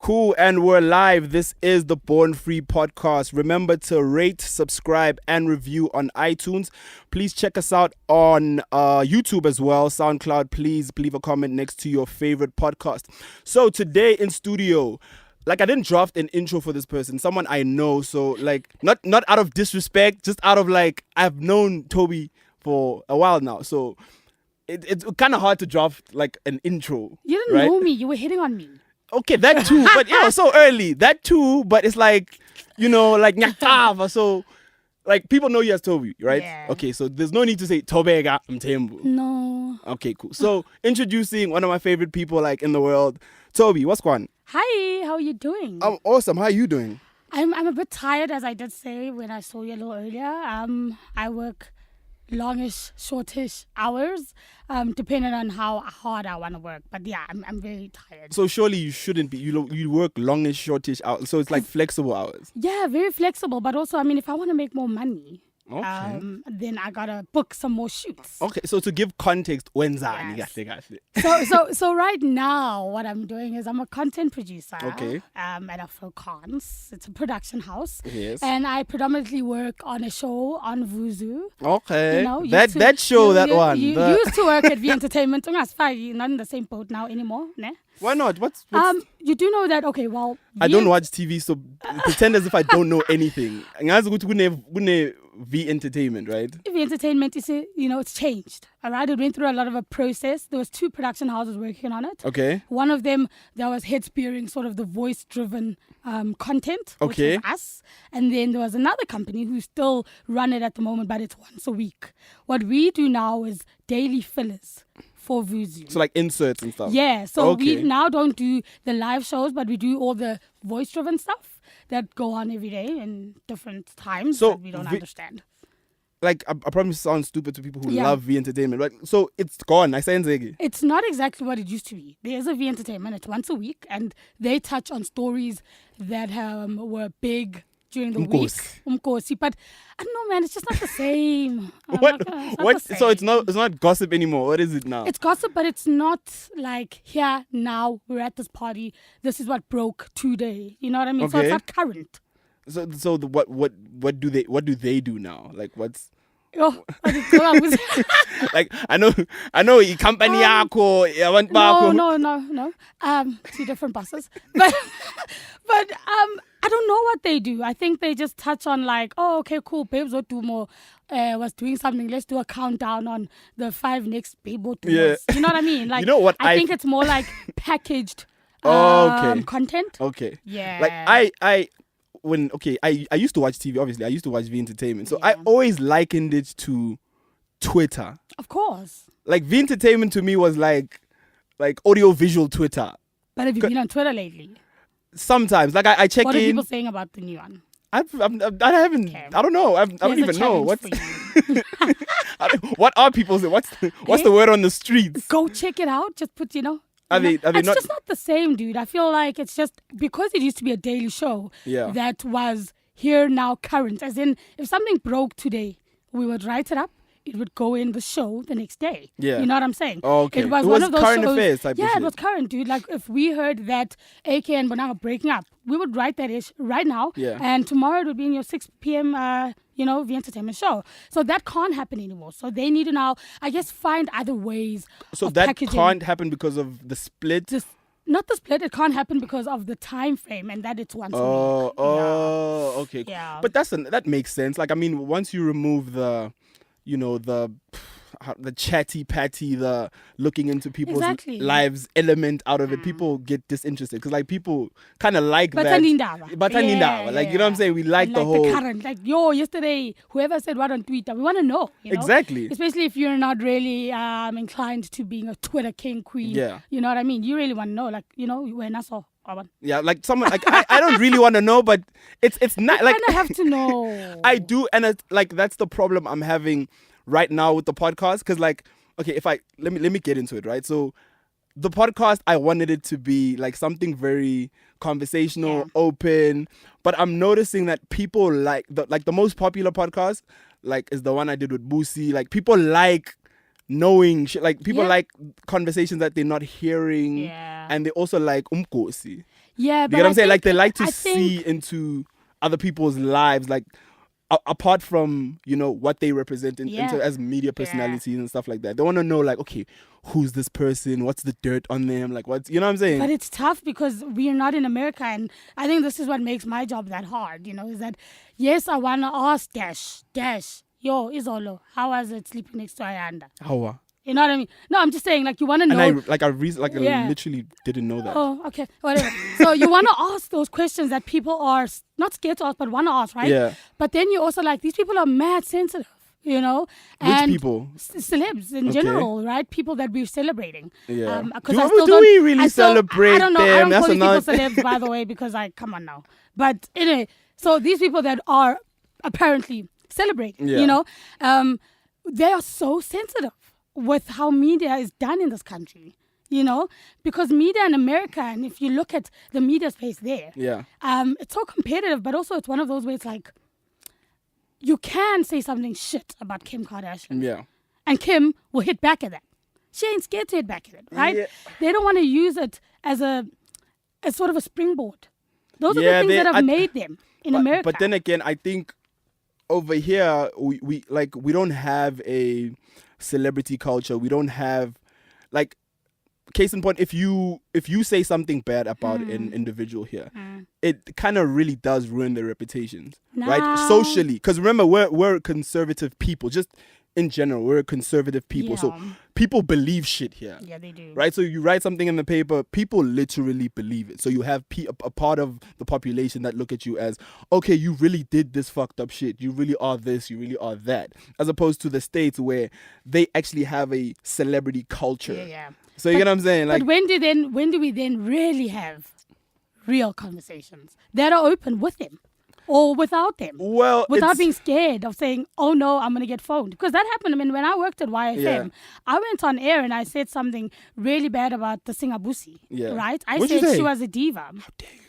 Cool, and we're live. This is the Born Free podcast. Remember to rate, subscribe, and review on iTunes. Please check us out on YouTube as well. SoundCloud, please leave a comment next to your favorite podcast. So today in studio, I didn't draft an intro for this person, someone I know. So not out of disrespect, just out of I've known Thobi for a while now. So it's kind of hard to draft an intro. You didn't know me. You were hitting on me. Okay, that too, but so early. That too, but it's Nyatava. So, people know you as Thobi, right? Yeah. Okay, so there's no need to say Thobeka, Mthembu. No. Okay, cool. So, introducing one of my favorite people in the world, Thobi. What's going on? Hi, how are you doing? I'm awesome. How are you doing? I'm a bit tired, as I did say when I saw you a little earlier. I work longish, shortish hours, depending on how hard I want to work. But yeah, I'm very tired. So surely you shouldn't be. You work longish, shortish hours. So it's flexible hours. Yeah, very flexible. But also, if I want to make more money, okay, then I gotta book some more shoots. Okay, so to give context, wenzani? Yes. So right now, what I'm doing is I'm a content producer. Okay. At Afrikaans. It's a production house. Yes. And I predominantly work on a show on Vuzu. Okay. You that used to work at V Entertainment. You're not in the same boat now anymore, ne? Why not? What's you do know that? Okay, well, I don't watch TV, so pretend as if I don't know anything. V Entertainment, right? V Entertainment is, it's changed. All right, it went through a lot of a process. There was 2 production houses working on it. Okay. One of them that was head spearing sort of the voice-driven content, which okay, was us. And then there was another company who still run it at the moment, but it's once a week. What we do now is daily fillers for Vuzu. So inserts and stuff. Yeah, so okay, we now don't do the live shows, but we do all the voice-driven stuff that go on every day in different times that we don't understand. I promise it sounds stupid to people who love V Entertainment, right? So it's gone. It's not exactly what it used to be. There's a V Entertainment. It's once a week, and they touch on stories that were big during the week. Umkosi. But I don't know, man. It's just not the same. What? So it's not gossip anymore. What is it now? It's gossip, but it's not here now. We're at this party. This is what broke today. You know what I mean? Okay. So it's not current. So what do they do now? What's Oh, I know company yako no. 2 different buses. But I don't know what they do. I think they just touch on okay, cool, Babes Otumo was doing something. Let's do a countdown on the 5 next Babe Otumos. Yeah. You know what I mean? You know what I think it's more packaged okay, content. Okay. Yeah. I used to watch TV, obviously. I used to watch V Entertainment. So I always likened it to Twitter. Of course. V Entertainment to me was like audio visual Twitter. But have you been on Twitter lately? Sometimes. I check in. What are people saying about the new one? I haven't. Okay. I don't know. I don't even know. What are people saying? What's the word on the streets? Go check it out. Just put, Are they it's not? just not the same, dude. I feel like it's just because it used to be a daily show that was here now current. As in, if something broke today, we would write it up. It would go in the show the next day. Yeah. You know what I'm saying? Oh, okay. It was one of those current shows. Affairs type of shit. It was current, dude. If we heard that AK and Bonang are breaking up, we would write that ish right now. Yeah. And tomorrow it would be in your 6 p.m. The entertainment show. So that can't happen anymore. So they need to now, I guess, find other ways. So of that packaging. Can't happen because of the split. Not the split. It can't happen because of the time frame and that it's once a week. Okay. Yeah. But that makes sense. Once you remove the chatty patty, the looking into people's lives element out of it, people get disinterested because people kind of like that. You know what I'm saying? We like the whole the current. Yesterday, whoever said what on Twitter, we want to know. Exactly. Especially if you're not really inclined to being a Twitter king queen. Yeah. You know what I mean? You really want to know. When I saw. Yeah, someone I don't really want to know, but it's not I kind of have to know. I do, and it's that's the problem I'm having right now with the podcast, because okay, if let me get into it, right? So the podcast, I wanted it to be something very conversational, open, but I'm noticing that people the most popular podcast is the one I did with Boosie. People knowing shit, people like conversations that they're not hearing, and they also like umkosi. Yeah, You but get what I'm I saying? Like they think- like to I see think- into other people's lives, like apart from what they represent into as media personalities and stuff like that. They want to know like, okay, who's this person? What's the dirt on them? Like what's what I'm saying? But it's tough because we are not in America, and I think this is what makes my job that hard. Is that yes, I wanna ask Dash, yo, Izolo, how was it sleeping next to Ayanda? How? You know what I mean? No, I'm just saying, like, you want to know. And I literally didn't know that. Oh, okay, whatever. So you want to ask those questions that people are not scared to ask, but want to ask, right? Yeah. But then you also like, these people are mad sensitive, And Which people? Celebs in general, right? People that we're celebrating. Yeah. Do we really celebrate I don't know. them? I don't call That's these people celebs, by the way, because come on now. But anyway, so these people that are apparently celebrating, they are so sensitive with how media is done in this country, because media in America, and if you look at the media space there, it's so competitive, but also it's one of those where it's like, you can say something shit about Kim Kardashian. Yeah. And Kim will hit back at that. She ain't scared to hit back at it, right? Yeah. They don't want to use it as sort of a springboard. Those are the things that have made them in America. But then again, I think over here we don't have a celebrity culture. We don't have like, case in point, if you say something bad about an individual here, it kind of really does ruin their reputations, right? Socially, because remember, we're conservative people. Just in general, we're conservative people. So people believe shit here. Yeah, they do. Right? So you write something in the paper, people literally believe it. So you have a part of the population that look at you as, okay, you really did this fucked up shit. You really are this, you really are that. As opposed to the States where they actually have a celebrity culture. Yeah. So you get what I'm saying? Like, but when do we then really have real conversations that are open with them? Or without them. Well, without being scared of saying, oh no, I'm going to get phoned. Because that happened. I mean, when I worked at YFM, I went on air and I said something really bad about the singer Busi. Yeah. Right? I What'd you said say? she was a diva. How dare you?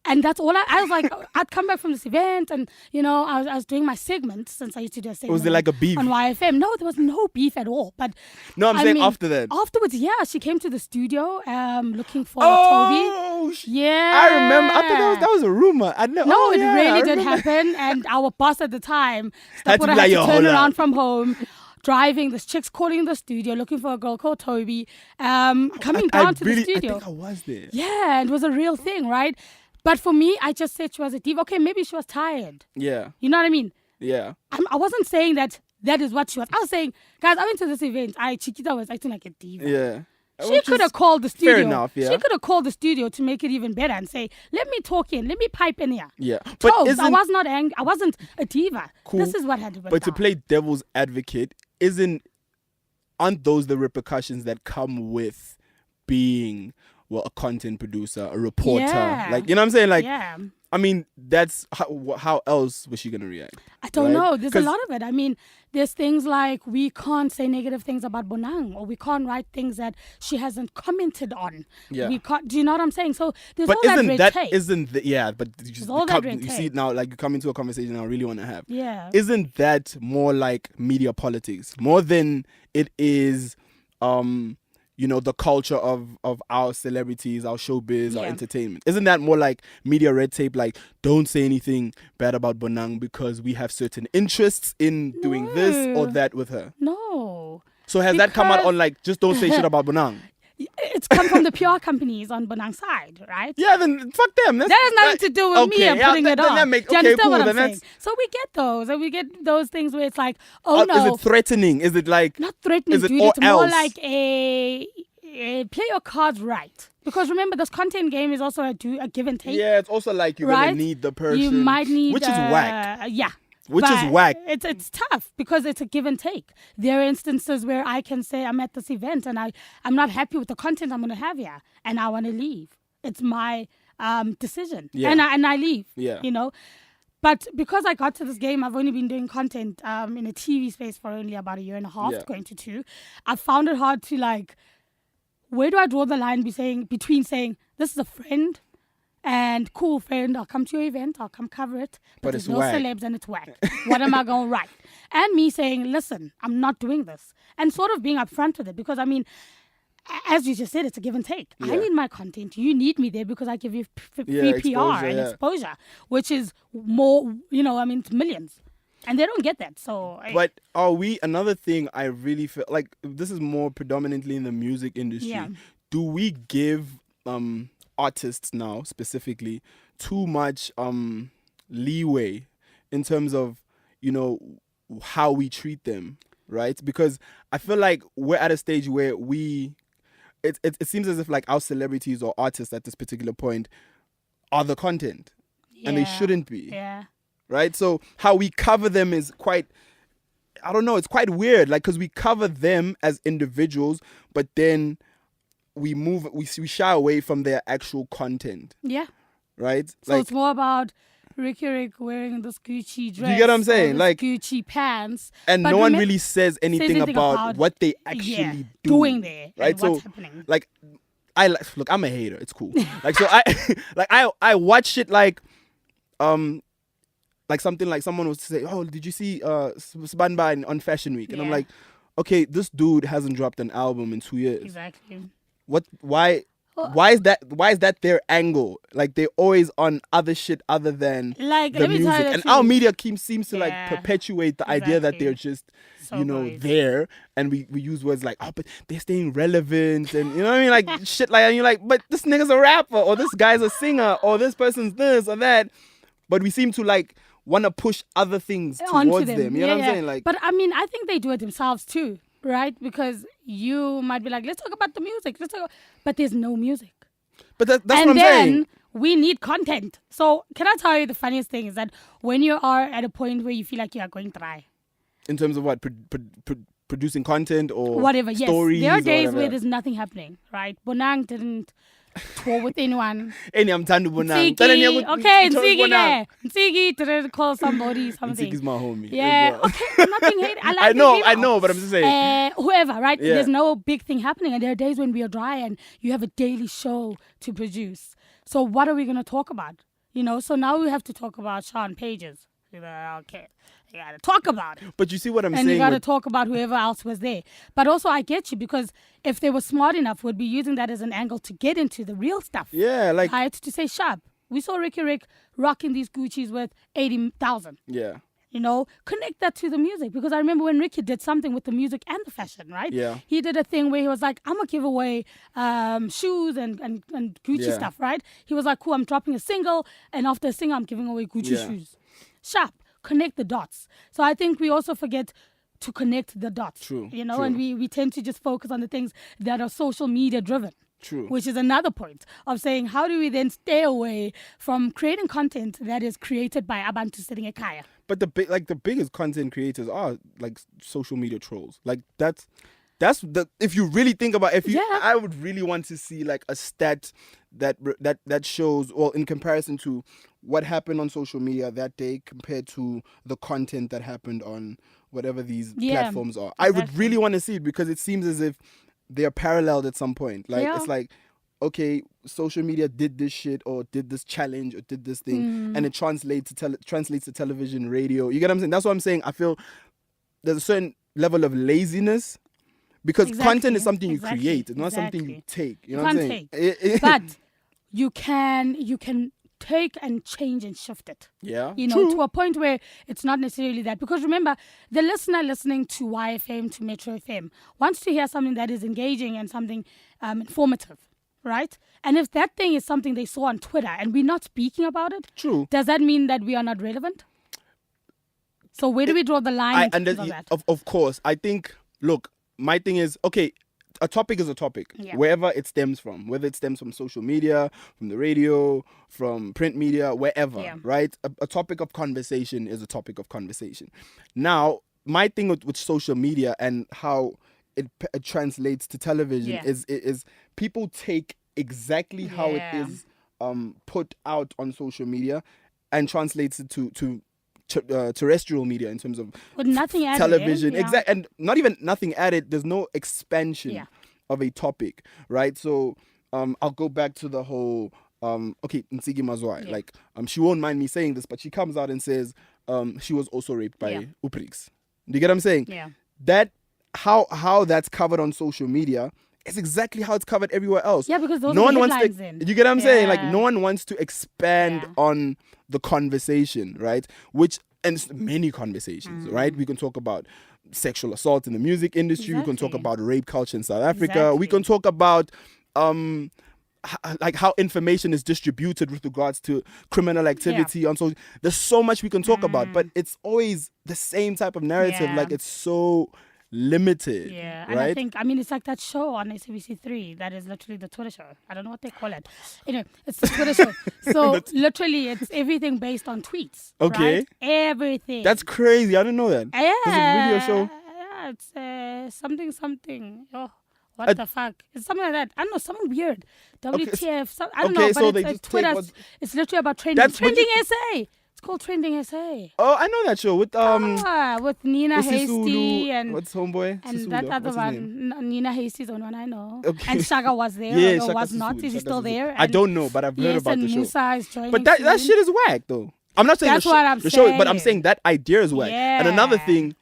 And that's all I was like, I'd come back from this event and, I was doing my segment since I used to do a segment. Was there like a beef? On YFM. No, there was no beef at all. But no, I'm saying after that. Afterwards, she came to the studio looking for Toby. Yeah. I remember. I thought that was a rumor. No, it really did happen. And our boss at the time had to turn around from home. Driving, this chick's calling the studio looking for a girl called Thobi. Coming down to the studio. I think I was there. Yeah, it was a real thing, right? But for me, I just said she was a diva. Okay, maybe she was tired. Yeah. You know what I mean? Yeah. I wasn't saying that is what she was. I was saying, guys, I went to this event. Chiquita was acting like a diva. Yeah. She could have called the studio. Fair enough, yeah. She could have called the studio to make it even better and say, let me talk in. Let me pipe in here. Yeah. But I was not angry. I wasn't a diva. Cool. This is what had to be But to play devil's advocate, aren't those the repercussions that come with being a content producer, a reporter? Yeah. Like, you know what I'm saying? Like, yeah. I mean, that's how else was she going to react? I don't know. There's a lot of it. I mean, there's things like we can't say negative things about Bonang, or we can't write things that she hasn't commented on. Yeah. We can't. Do you know what I'm saying? So there's all that red tape. But you see it now, like you come into a conversation I really want to have. Yeah. Isn't that more like media politics more than it is the culture of our celebrities, our showbiz, our entertainment? Isn't that more like media red tape? Like, don't say anything bad about Bonang because we have certain interests in doing this or that with her. No. So has that come out on like, just don't say shit about Bonang? It's come from the PR companies on Bonang's side, right? Yeah, then fuck them. That has nothing to do with me and putting it on. Do you understand what I'm saying? So we get those, and we get those things where it's like, no. Is it threatening? Is it like... Not threatening, is it dude. or It's more else? like a play your cards right. Because remember, this content game is also a give and take. Yeah, it's also like you're going to need the person. You might need... Which is whack. Yeah. Which is whack. It's tough because it's a give and take. There are instances where I can say I'm at this event and I'm not happy with the content I'm going to have here and I want to leave. It's my decision. Yeah. And I leave. Yeah. But because I got to this game, I've only been doing content in a TV space for only about a year and a half, going to 2. I found it hard to like, where do I draw the line between saying this is a friend and cool friend, I'll come to your event, I'll come cover it, but there's no celebs and it's whack. What am I going to write? And me saying, listen, I'm not doing this. And sort of being upfront with it because, I mean, as you just said, it's a give and take. Yeah. I need my content. You need me there because I give you free exposure, PR and exposure, which is more, it's millions. And they don't get that. So, but another thing I really feel like this is more predominantly in the music industry. Yeah. Do we give artists now specifically too much leeway in terms of, how we treat them, right? Because I feel like we're at a stage where it seems as if like our celebrities or artists at this particular point are the content, and they shouldn't be. Yeah. Right? So how we cover them is quite, I don't know, it's quite weird. Like, because we cover them as individuals, but then we shy away from their actual content. Yeah. Right? So it's more about Rick wearing this Gucci dress. Do you get what I'm saying? Like Gucci pants. And no one really says anything about what they actually doing there. Right? And what's happening. Like, look, I'm a hater. It's cool. Like, so I watch shit like something like someone was to say, oh, did you see Sbanba on Fashion Week? And I'm like, okay, this dude hasn't dropped an album in 2 years. Exactly. Why is that their angle? Like, they're always on other shit other than the music. And our media seems to like perpetuate the idea that they're just there, and we use words like, oh, but they're staying relevant, and you know what I mean, like shit like, and you're like, but this nigga's a rapper, or this guy's a singer, or this person's this or that, but we seem to like want to push other things towards them. You know what I'm saying? Like, but I mean, I think they do it themselves too, right? Because you might be like, let's talk about the music, but there's no music. But that's what I'm saying. And then we need content. So can I tell you the funniest thing is that when you are at a point where you feel like you are going dry. In terms of what? Producing content or whatever, stories? Yes. There are days where there's nothing happening, right? Bonang didn't tour with anyone. Mthembu Bonang. Ntsiki didn't call somebody something. Ntsiki's my homie. Yeah, okay, nothing hate. I know, but I'm just saying. Whoever, right? Yeah. There's no big thing happening, and there are days when we are dry and you have a daily show to produce. So what are we going to talk about? So now we have to talk about Sean Pages. Okay. You got to talk about it. But you see what I'm saying? And you got to talk about whoever else was there. But also, I get you, because if they were smart enough, would be using that as an angle to get into the real stuff. Yeah, like... Right? To say, sharp. We saw Rick rocking these Gucci's worth 80,000. Yeah. Connect that to the music. Because I remember when Ricky did something with the music and the fashion, right? Yeah. He did a thing where he was like, I'm going to give away shoes and Gucci stuff, right? He was like, cool, I'm dropping a single, and after a single, I'm giving away Gucci shoes. Sharp. Connect the dots. So I think we also forget to connect the dots. True. True. And we tend to just focus on the things that are social media driven. True. Which is another point of saying, how do we then stay away from creating content that is created by Abantu sitting at Kaya? But the biggest content creators are like social media trolls. Like that's the, if you really think about I would really want to see like a stat that shows, well, in comparison to what happened on social media that day compared to the content that happened on whatever these platforms are. Exactly. I would really want to see it, because it seems as if they are paralleled at some point. Like it's like, okay, social media did this shit or did this challenge or did this thing, and it translates to television, radio. You get what I'm saying? That's what I'm saying. I feel there's a certain level of laziness, because content is something you create. It's not something you take. You know what I'm saying? But you can take and change and shift it. Yeah. To a point where it's not necessarily that. Because remember, the listener listening to YFM, to Metro FM, wants to hear something that is engaging and something informative, right? And if that thing is something they saw on Twitter and we're not speaking about it, does that mean that we are not relevant? So where do we draw the line in terms of that? Of course. I think, look, my thing is, okay, a topic is a topic, wherever it stems from, whether it stems from social media, from the radio, from print media, wherever, right? A topic of conversation is a topic of conversation. Now, my thing with social media and how it translates to television is people take exactly how it is put out on social media and translates it to terrestrial media in terms of with nothing added, television, and not even nothing added. There's no expansion of a topic, right? So I'll go back to the whole Ntsiki Mazwai. Like she won't mind me saying this, but she comes out and says she was also raped by Uprix. Do you get what I'm saying? Yeah. That how that's covered on social media it's exactly how it's covered everywhere else. Yeah, because those no are one the wants to. headlines then. You get what I'm saying? Like Yeah. no one wants to expand Yeah. on the conversation, right? And it's many conversations, right? We can talk about sexual assault in the music industry. We can talk Exactly. about rape culture in South Africa. We can talk about like how information is distributed with regards to criminal activity on social. There's so much we can talk about, but it's always the same type of narrative. Yeah. Like it's so limited. Yeah, right? and I think, it's like that show on SABC3 that is literally the Twitter show. I don't know what they call it. Anyway, it's the Twitter show. So literally, it's everything based on tweets. Okay. Right? Everything. That's crazy. I didn't know that. Yeah. Is it really a show? Yeah, it's something. Oh, what the fuck? It's something like that. I don't know, something weird. WTF. I don't know, but so they it's just take Twitter. what's- It's literally about trending. That's what Trending you- essay. It's called Trending Essay. Oh, I know that show with With Nina Hasty Sisulu, and what's homeboy? and Sisulu, that other what's his name? one, Nina Hasty is the one I know. Okay. And Shaka was there, Yeah, or Shaka was Sisulu, not. Is he Shaka still Sisulu. there? I And don't know, but I've heard yes, about and the show. Musa is joining But that soon. shit is whack though. I'm not saying That's what I'm the show, but I'm saying. saying that idea is whack. And another Yeah. thing,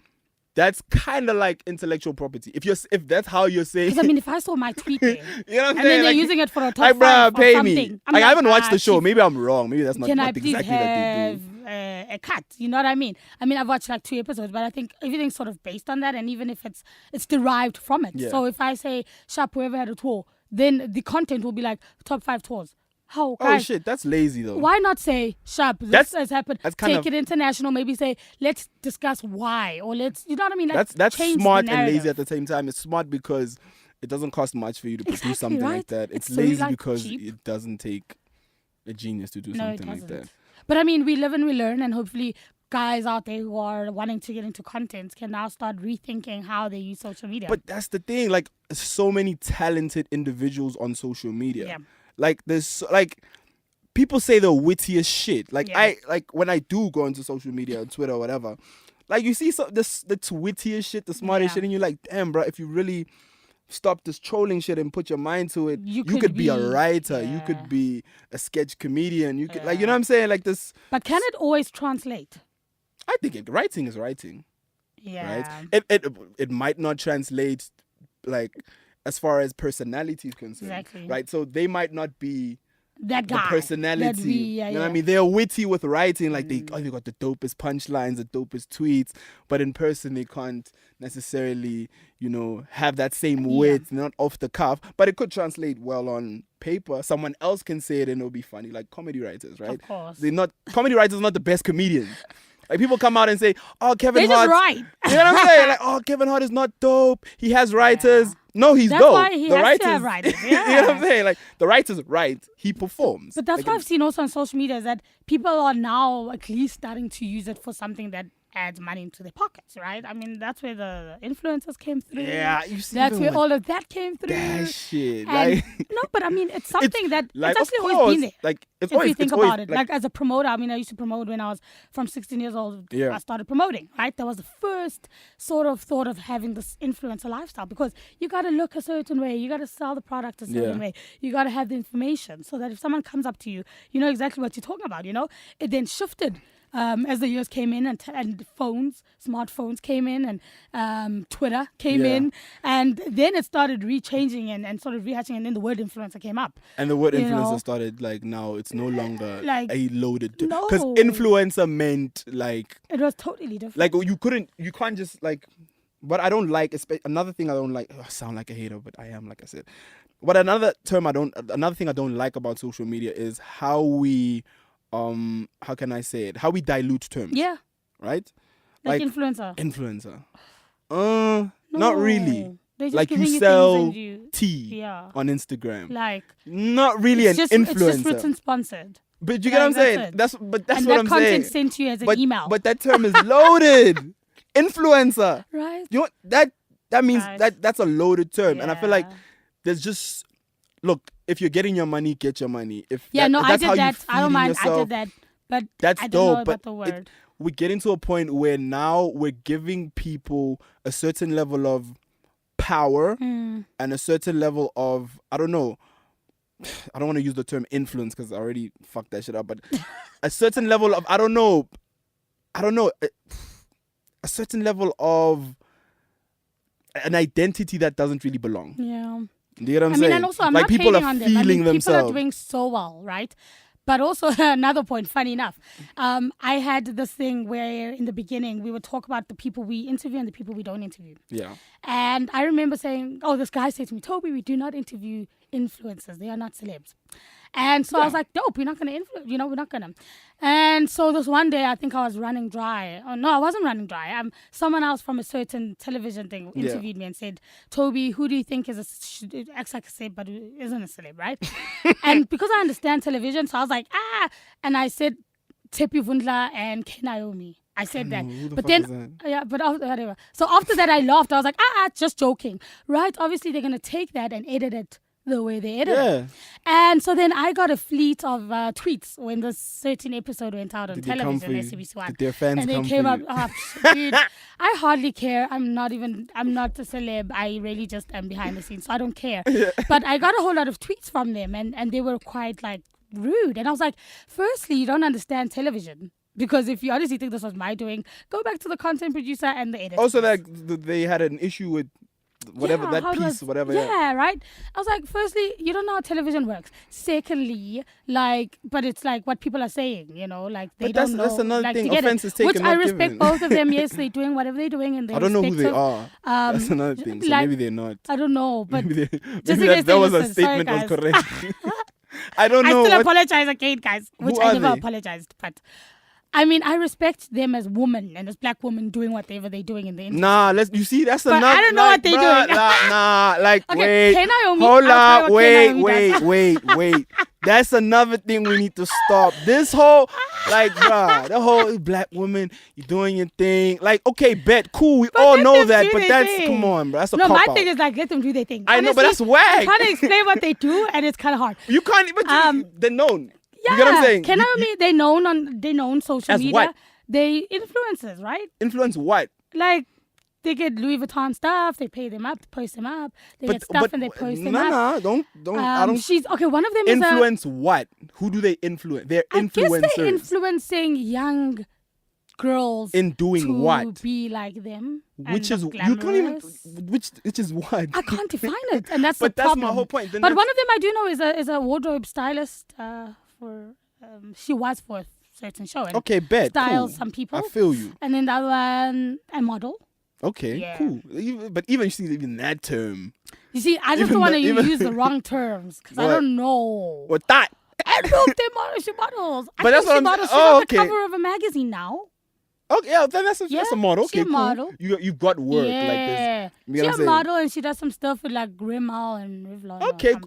that's kind of like intellectual property. If that's how you're saying, Because if I saw my tweet there, you know what I'm and saying? then they're Like, using it for a top like, bruh, 5 or pay something. me. I'm Like, I like, haven't watched the show. chief, Maybe I'm wrong. Maybe that's not Can I what please exactly that they do. have a cut? You know what I mean? I've watched like 2 episodes, but I think everything's sort of based on that, and even if it's derived from it. Yeah. So if I say Sharp, whoever had a tour, then the content will be like top 5 tours. How, Oh guys? shit, that's lazy though. Why not say, Sharp, this That's- has happened, that's kind take of- it international, maybe say, let's discuss why, or you know what I mean? Like, That's change the smart and lazy narrative. at the same time. It's smart because it doesn't cost much for you to produce Exactly, something like right? that. It's It's so, lazy like, because cheap. it doesn't take a genius to do No, it something like doesn't. that. But we live and we learn, and hopefully guys out there who are wanting to get into content can now start rethinking how they use social media. But that's the thing. Like, so many talented individuals on social media. Yeah. Like, people say the wittiest shit. Like, Yeah. when I do go into social media, on Twitter or whatever, like, you see the wittiest shit, the smartest Yeah. shit, and you're like, damn, bro, if you really stop this trolling shit and put your mind to it, You could could be a be- writer, you yeah. could be a sketch comedian, you could, like, you know what I'm saying? Like, this, But can it always translate? I think writing is writing. Yeah. Right? It might not translate like as far as personality is concerned. Exactly. Right? So they might not be That the guy. personality. You know what I mean? They're witty with writing, like they got the dopest punchlines, the dopest tweets, but in person they can't necessarily, have that same wit, not off the cuff. But it could translate well on paper. Someone else can say it and it'll be funny, like comedy writers, right? Of course. Comedy writers are not the best comedians. Like people come out and say, "Oh, Kevin They Hart." just write. You know what I'm saying? Like, "Oh, Kevin Hart is not dope. He has writers." No, he's That's dope. why he the has writers, to have writers. you know what I'm Yeah. saying? Like the writers write, he performs. But that's Like, what I've seen also on social media is that people are now at least starting to use it for something that adds money into their pockets, right? That's where the influencers came through. Yeah, you see That's even where with all of that came through. that shit. And Like, no, but it's something that like, it's actually of always been course, there. like it's If always you think it's always, about it, like as a promoter, I used to promote when I was from 16 years old. Yeah. I started promoting, right? That was the first sort of thought of having this influencer lifestyle because you got to look a certain way, you got to sell the product a certain way, you got to have the information so that if someone comes up to you, you know exactly what you're talking about. It then shifted. As the years came in and smartphones came in and Twitter came in and then it started rechanging and sort of rehashing and then the word influencer came up. and the word you influencer know. started like now it's no longer Like, a loaded no. because influencer meant like It was totally different. like you can't just like. What I don't like, another thing I don't like. I sound like a hater, but I am, like I said. But another thing I don't like about social media is how we, how can I say it? How we dilute terms. Yeah. Right. Like influencer. Influencer. No. Not really. They're just Like giving you you sell things and you, tea yeah. on Instagram. Like Not really it's an just, influencer. It's just written sponsored. But you get what I'm Like, saying? that's That's and what that I'm content saying. sent to you as an But email. but that term is loaded. Influencer. right? You know what? That means Right. that's a loaded term, and I feel like Yeah. there's just look. If you're getting your money, get your money. If Yeah, no, if I that's did how you that. I don't feeding mind. I yourself, did that. But That's I don't know dope. about But the word. we're getting to a point where now we're giving people a certain level of power and a certain level of I don't know. I don't want to use the term influence because I already fucked that shit up. But a certain level of I don't know. A certain level of an identity that doesn't really belong. Yeah. Do you get what I'm I mean, saying? and also I'm like not people hating are on them. feeling I mean, themselves. people are doing so well, right? But also another point, funny enough, I had this thing where in the beginning we would talk about the people we interview and the people we don't interview. Yeah. And I remember saying, oh, this guy said to me, Thobi, we do not interview influencers. They are not celebs. And so I was like, dope, we're not going to influence, we're not going to. And so this one day, I think I was running dry. Oh, no, I wasn't running dry. Someone else from a certain television thing interviewed me and said, Thobi, who do you think acts like a celeb but isn't a celeb, right? And because I understand television, so I was like, and I said, Tepi Vundla and K Naomi. I said that. But then, but whatever. So after that, I laughed. I was like, just joking, right? Obviously, they're going to take that and edit it the way they edit it. And so then I got a fleet of tweets when this certain episode went out on television, SABC1. Did their fans and they came up, dude, I hardly care. I'm not a celeb. I really just am behind the scenes, so I don't care. But I got a whole lot of tweets from them, and they were quite like rude. And I was like, firstly, you don't understand television. Because if you honestly think this was my doing, go back to the content producer and the editor. Also, like, they had an issue with whatever whatever. Yeah, right? I was like, firstly, you don't know how television works. Secondly, like, but it's like what people are saying, like they don't know. That's another like, thing. Offense is taken, which I not respect given. both of them. Yes, they're doing whatever they're doing. And I don't know who they are. That's another thing. So maybe they're not. I don't know. But maybe that was a statement was correct. I don't know. I still apologize again, guys. Which I never apologized. But I mean, I respect them as women and as black women doing whatever they're doing in the industry. Nah, you see, that's but another. I don't know what they're doing. Like, okay, wait, Naomi, hold up, wait. That's another thing we need to stop. This whole, like, bruh, the whole black woman, you're doing your thing. Like, okay, cool, we all know that, but come on, bro, that's a cop-out. My thing is, like, let them do their thing. I know, but that's whack. I'm trying to explain what they do, and it's kind of hard. You can't even, they're known. Yeah, you get what I'm saying? They known social as media. What? They influencers, right? Influence what? Like, they get Louis Vuitton stuff, they pay them up, post them up. They get stuff and they post them up. Nah, don't. I don't. One of them influence what? Who do they influence? They're influencers. I guess they're influencing young girls in doing to what? Be like them. Which is you can't even. Which is what? I can't define it, and that's but the problem. That's my whole point. But one of them I do know is a wardrobe stylist for. She was for a certain show. And okay, styles cool. some people. I feel you. And then the other one, a model. Okay, cool. But even that term. You see, I just don't want to use the wrong terms because I don't know. What that? I don't know if they're models. She models. But that's what I'm saying. She's on the cover of a magazine now. Okay, yeah, that's a model. Okay, she's a model. Cool. You've got work like this. She's a model and she does some stuff with like Grimal and Revlon.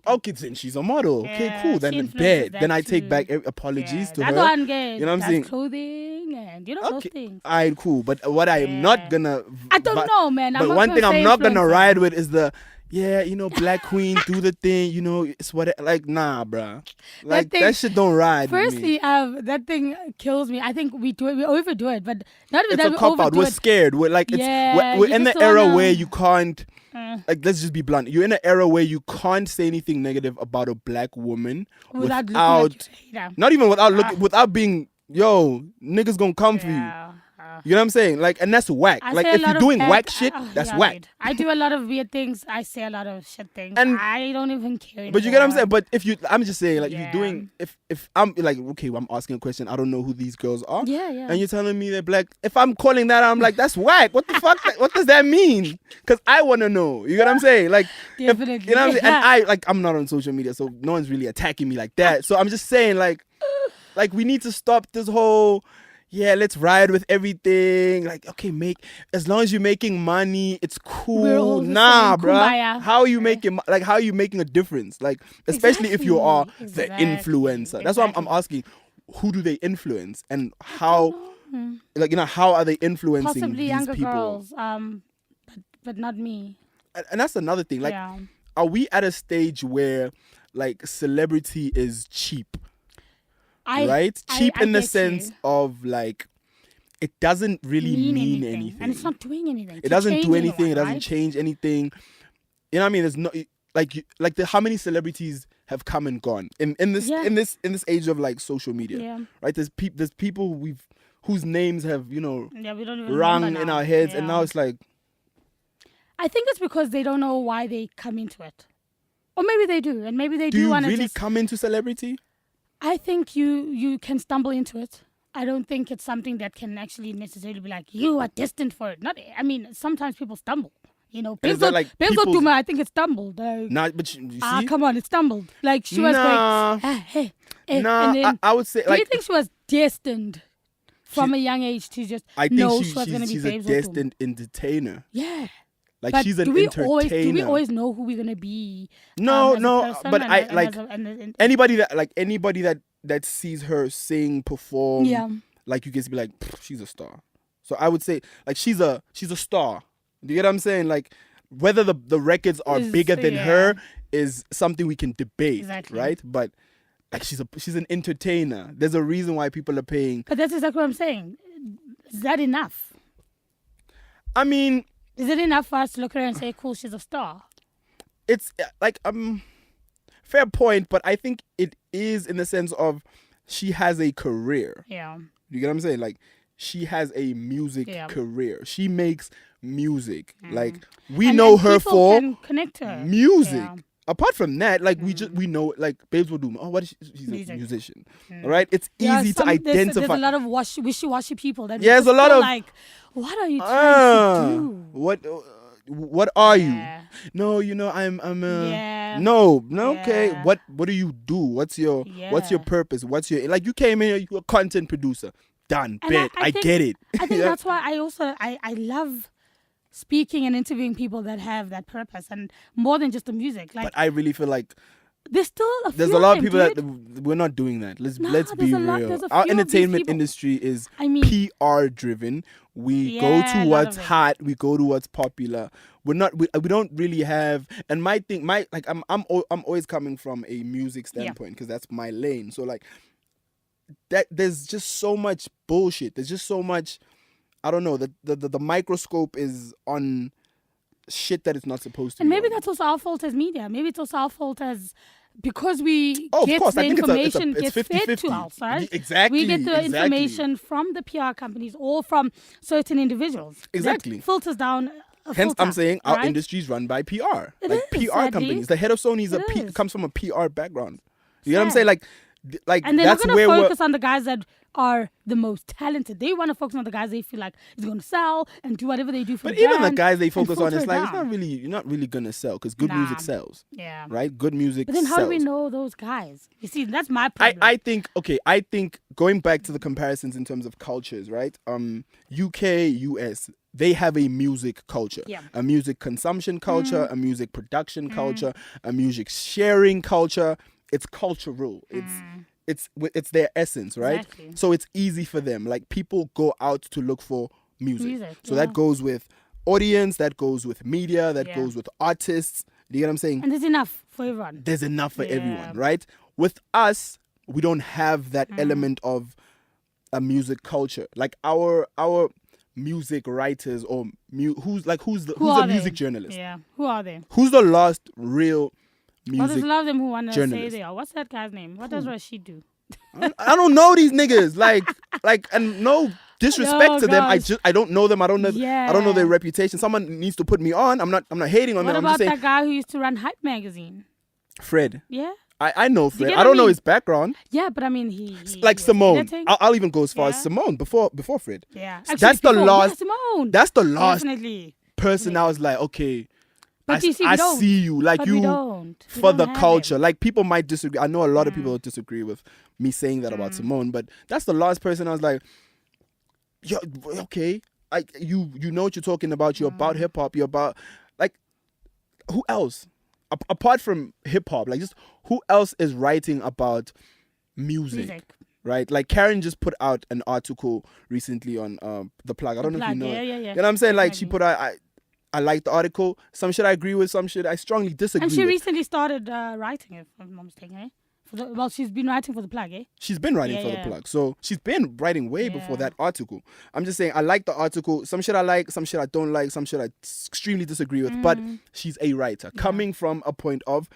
Okay, then she's a model. Okay, cool. Then Then I take back apologies to her. That's one game. You know what I'm saying? Clothing and those things. Alright, cool. But what I am not gonna. I don't know, man. But one thing I'm not gonna ride with is the. Yeah, black queen, do the thing, it's what, like, nah, bruh. Like, that shit don't ride. Firstly, that thing kills me. I think we overdo it, but not even it's that a cop out. We're scared. We're like, we're in the era where you can't, like, let's just be blunt. You're in an era where you can't say anything negative about a black woman without not even without being, niggas gonna come for you. You know what I'm saying? Like, and that's whack. Like, if you're doing whack shit, that's whack. Dude. I do a lot of weird things. I say a lot of shit things. And I don't even care anymore. But you get what I'm saying? But I'm just saying, like, you're doing, if I'm like, okay, I'm asking a question, I don't know who these girls are. Yeah. And you're telling me they're black. If I'm calling that, I'm like, that's whack. What the fuck? What does that mean? Because I want to know. You get what I'm saying? Like, definitely. You know what I'm saying? And I'm not on social media, so no one's really attacking me like that. So I'm just saying, like we need to stop this whole. Yeah, let's ride with everything. Like, okay, as long as you're making money, it's cool. Nah, bro. How are you making a difference? Like, especially if you are the influencer. That's why I'm asking, who do they influence and how? Like, how are they influencing possibly these younger people? Girls, but not me. And that's another thing. Like, are we at a stage where like celebrity is cheap? Cheap in the sense of like it doesn't really mean anything. And it's not doing anything. It doesn't do anything. It doesn't change anything. You know what I mean? There's no how many celebrities have come and gone in this age of like social media. Right? There's people whose names have, we don't even rung in our heads, and now it's like I think it's because they don't know why they come into it. Or maybe they do, and maybe they Do do you want to really just... come into celebrity? I think you can stumble into it. I don't think it's something that can actually necessarily be like, you are destined for it. Not, I mean, sometimes people stumble. You know, Is that like Babes people's- Duma, I think it stumbled. Like, Nah, but you see? come on, it stumbled. Like, she was Nah. going, hey, and Nah, then, I would say do you like think she was destined from a young age to just I think know she was going to be she's a Babes Duma? destined entertainer. Yeah. Like But she's an do we entertainer. always know who we're going to be? No, as a no, person but and I and like as a- and- anybody that sees her sing, perform, Yeah. like you guys be like, she's a star. So I would say like she's a star. Do you get what I'm saying? Like whether the records are bigger than her is something we can debate, Exactly. right? But like she's an entertainer. There's a reason why people are paying. But that's exactly what I'm saying. Is that enough? I mean, Is it enough for us to look at her and say, cool, she's a star? it's like fair point, but I think it is in the sense of she has a career. Yeah. You get what I'm saying? Like she has a music career. She makes music. Like we And know then her people for can connect to her. music. Yeah. Apart from that, like we know like Babes will do. Oh, what is she's Music. a musician, all right? It's Yeah, easy to there's identify. a lot of wishy-washy people. That Yeah, there's a people lot feel of- like, what are you trying to do? What are you? Yeah. No, I'm Yeah. no, okay. Yeah. What do you do? What's your Yeah. purpose? What's your like? You came in, you're a content producer. Done. And Bet. I think- get it. I think Yeah. that's why I love speaking and interviewing people that have that purpose, and more than just the music. Like But I really feel like there's still there's few a lot of them, people dude. that we're not doing that. Let's No, be there's a lot- real. there's a Our few of these entertainment people. industry is I mean- PR driven. We go Yeah, to a lot what's of it. hot. We go to what's popular. We don't really have. And my thing, I'm always coming from a music standpoint because that's my lane. So like that, there's just so much bullshit. There's just so much. I don't know. The microscope is on shit that it's not supposed to. And be maybe on. that's also our fault as media. Maybe it's also our fault as because we Oh, of get course. the I think information it's gets fed 50-50. to us, right? Exactly. We get the exactly. information from the PR companies or from certain individuals. Exactly. That filters down. A Hence, filter, I'm saying our right? industry is run by PR. It like is, PR sadly. companies. The head of Sony It is. comes from a PR background. You know what I'm Sad. saying? Like And they're not that's going where to we're. focus on the guys that are the most talented. They want to focus on the guys they feel like is going to sell and do whatever they do for But the even the brand guys they and focus on, filter it's it like down. you're not really gonna sell because good music Nah. sells, Yeah. right? Good music. But then how sells. do we know those guys? You see, that's my problem. I think going back to the comparisons in terms of cultures, right? UK, US, they have a music culture, Yeah. a music consumption culture, a music production culture, a music sharing culture. It's cultural. It's their essence, right? Exactly. So it's easy for them. Like people go out to look for music. So yeah. that goes with audience, that goes with media, that Yeah. goes with artists. Do you get what I'm saying? And there's enough for everyone. There's enough for Yeah. everyone, right? With us, we don't have that element of a music culture. Like our music writers or who's the are they? music journalist? Yeah. Who are they? Who's the last real Well, there's music? a lot of them who want to say journalist. they are. What's that guy's name? What does Rashid do? I don't know these niggas. Like, and no disrespect No, to them. gosh. I don't know them. I don't know their Yeah. reputation. Someone needs to put me on. I'm not hating on What them. I'm just about saying that guy who used to run Hype magazine? Fred. Yeah. I know Fred. get I what don't I know mean? his background. Yeah, but I mean, he Like was Simone. editing. I'll even go as far as Yeah. Simone before Fred. Yeah. That's Actually, the before- last- Yeah, Simone. That's the last Definitely. person I was like, okay, But you see, we I don't. see you. Like But you we don't. We for don't the have culture. him. Like people might disagree. I know a lot of people disagree with me saying that about Simone, but that's the last person I was like, yeah, okay. You know what you're talking about. You're about hip hop. You're about like who else? Apart from hip hop, like just who else is writing about music? Right? Like Karen just put out an article recently on The Plug. I don't know if you know. Yeah, it. yeah, yeah. You know what I'm saying? Like she Definitely. put out I like the article. Some shit I agree with, some shit I strongly disagree And she with. recently started writing, if I'm not mistaken, eh? She's been writing for The Plug, eh? She's been writing Yeah, for yeah. The Plug. So she's been writing way before Yeah. that article. I'm just saying I like the article. Some shit I like, some shit I don't like, some shit I extremely disagree with. But she's a writer coming from a point of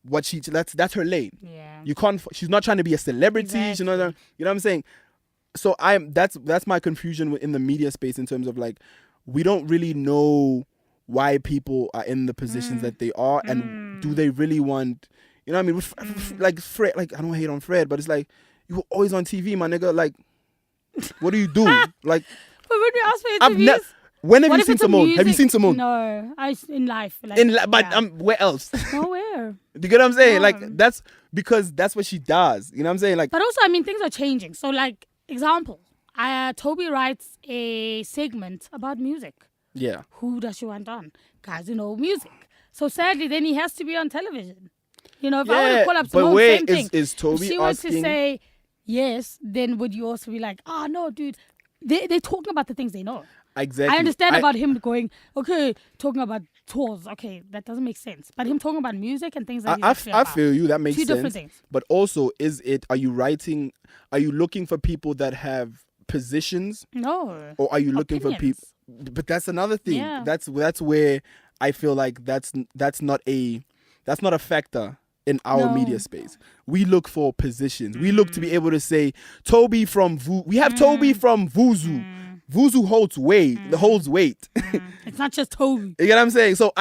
what that's her lane. Yeah. You can't. She's not trying to be a celebrity. She's not. Exactly. You know what I'm saying? So that's my confusion in the media space in terms of like we don't really know why people are in the positions that they are, and do they really want, you know what I mean? Like Fred, like I don't hate on Fred, but it's like, you were always on TV, my nigga. Like, what do you do? Like, but when we ask for interviews, when have what you if seen it's a Simone? Have you music- seen Simone? No, in life. Like, But where else? nowhere. Do you get what I'm saying? No. Like, that's because that's what she does. You know what I'm saying? Like, But also, I mean, things are changing. So, like, example, Thobi writes a segment about music. yeah. Who does she want on? Guys who know music. So sadly, then he has to be on television. You know, if I were to call up but Simone, where same thing. is Thobi If she was to asking? say yes, then would you also be like, oh, no, dude, they're talking about the things they know. Exactly. I understand about him going, okay, talking about tours. Okay, that doesn't make sense. But him talking about music and things that he's actually I about. feel you. That makes Two sense. different things. But also, are you looking for people that have positions, No. or are you looking for Opinions. people? But that's another thing. Yeah. That's where I feel like that's not a factor in our No. media space. We look for positions. We look to be able to say Thobi from we have Thobi from Vuzu. Vuzu holds weight. Holds weight. It's not just Thobi. You get what I'm saying? So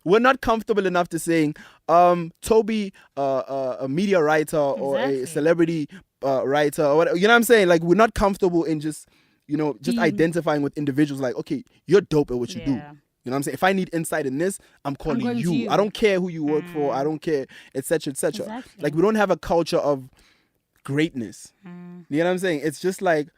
we're not comfortable enough to saying Thobi, a media writer or a Exactly. celebrity writer or whatever. You know what I'm saying? Like, we're not comfortable in just Being- identifying with individuals. Like, okay, you're dope at what you do. Yeah. You know what I'm saying? If I need insight in this, I'm calling going you. to you. I don't care who you work for. I don't care, etc., etc. Exactly. Like, we don't have a culture of greatness. You know what I'm saying? It's just like,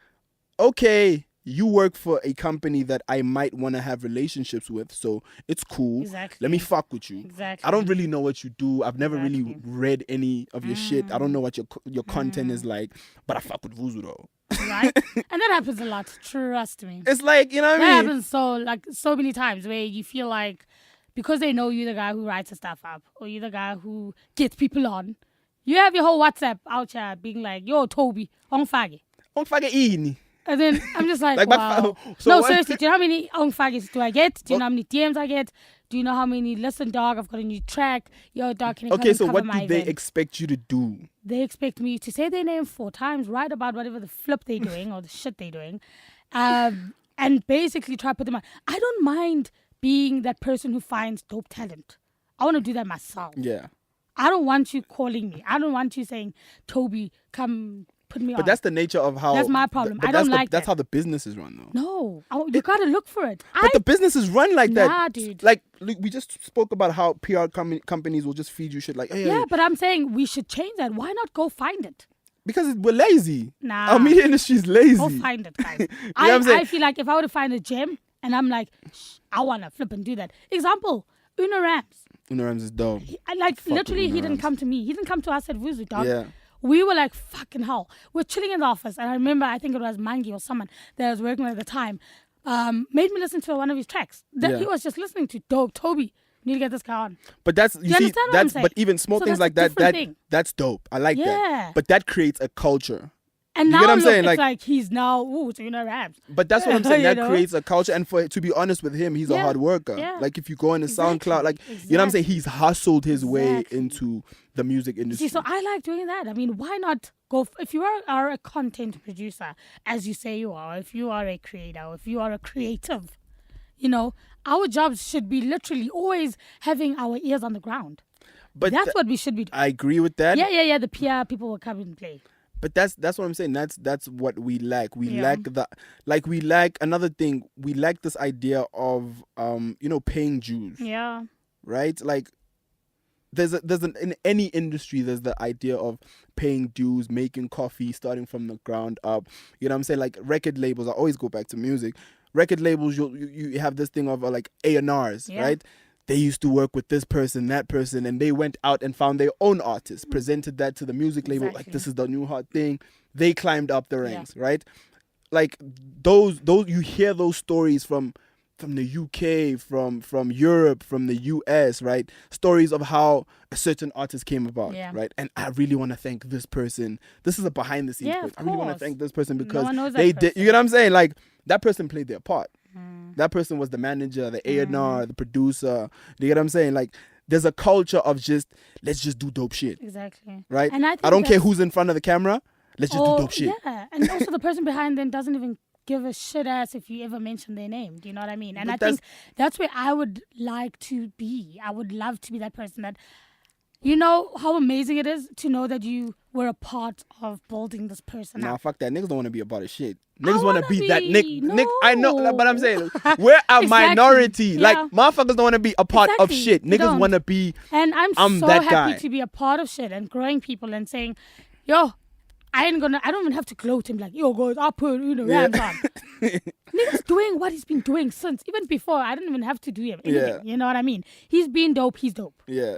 okay, you work for a company that I might want to have relationships with, so it's cool. Exactly. Let me fuck with you. Exactly. I don't really know what you do. I've never really Exactly. read any of your shit. I don't know what your content is like, but I fuck with Vuzu though. Right? And that happens a lot. Trust me. It's like, you know what That I mean? happens so many times where you feel like because they know you're the guy who writes the stuff up or you're the guy who gets people on, you have your whole WhatsApp out here being like, yo, Thobi, ongfage. Ongfake ini. And then I'm just like, Like, wow. so No, what- seriously, do you know how many ongfages do I get? Do you know how many DMs I get? Do you know how many listen, dog, I've got a new track. Yo, dog, can you come Okay, and so cover what my do they event? expect you to do? They expect me to say their name 4 times, write about whatever the flip they're doing or the shit they're doing, and basically try to put them on. I don't mind being that person who finds dope talent. I want to do that myself. Yeah. I don't want you calling me. I don't want you saying, Thobi, come put me on. But that's the nature of how. That's my problem. but I don't that's like That's that. how the business is run, though. No, you got to look for it. But the business is run like that. Nah, dude. Like, look, we just spoke about how PR companies will just feed you shit like, hey, Yeah, but I'm saying we should change that. Why not go find it? because we're lazy. Nah. Our media industry is lazy. Go find it, guys. know what I'm saying? I feel like if I were to find a gem and I'm like, I want to flip and do that. Example, Una Rams. Uno Rams is dope. Like, Fuck literally, Una he didn't Rams. come to me. He didn't come to us at Vuzu, dog. Yeah. We were like, fucking hell. We're chilling in the office. And I remember, I think it was Mangi or someone that I was working with at the time, made me listen to one of his tracks that Yeah. he was just listening to. Dope, Thobi. Need to get this guy on. But that's you see understand what I'm that's saying? but even small So things that's a like that different thing. that's dope. I like Yeah. that. But that creates a culture. And You now get what I'm look, saying? it's Like- like he's now, ooh, so Una Rams. But that's what I'm saying. You That know? creates a culture. And to be honest with him, he's a Yeah. hard worker. Yeah. Like, if you go on his Exactly. SoundCloud, like, you know what I'm saying? Exactly. He's hustled his way Exactly. into the music industry. See, so I like doing that. I mean, why not go? If you are a content producer, as you say you are, if you are a creator, if you are a creative, you know, our jobs should be literally always having our ears on the ground. But That's what we should be doing. I agree with that. Yeah. The PR people will come and play. But that's what I'm saying. That's what we lack. We Yeah. lack another thing. We lack this idea of paying dues, Yeah. right? Like, in any industry there's the idea of paying dues, making coffee, starting from the ground up. You know what I'm saying? Like, record labels, I always go back to music. Record labels, you have this thing of like A&Rs, Yeah. right? They used to work with this person, that person, and they went out and found their own artist, presented that to the music label, like, Exactly. this is the new hot thing. They climbed up the ranks, right? Like, those you hear those stories from the UK, from Europe, from the US, right? Stories of how a certain artist came about, Yeah. right? And I really want to thank this person. This is a behind the scenes Yeah, person. of I really want to course. thank this person No because one knows that they did. person. You get what I'm saying? Like, that person played their part. That person was the manager, the A&R, the producer. You get what I'm saying? Like, there's a culture of let's just do dope shit, Exactly. right? And I think don't care that's- who's in front of the camera. Let's just do dope shit. Yeah, and also the person behind them doesn't even give a shit ass if you ever mention their name. Do you know what I mean? And But I think that's where I would like to be. I would love to be that person that You know how amazing it is to know that you were a part of building this person Nah, up. fuck that. Niggas don't want to be a part of shit. I Niggas want to wanna be that Nick. No. Nick, I know, but I'm saying we're a Exactly. minority. Yeah. Like motherfuckers don't want to be a part of Exactly. shit. They Niggas don't. want to be. And I'm so that happy guy. to be a part of shit and growing people and saying, yo, I don't even have to gloat him like, yo, guys, I put, hands on. Nigga's doing what he's been doing since, even before. I don't even have to do him anything. Yeah. You know what I mean? He's been dope, he's dope. Yeah.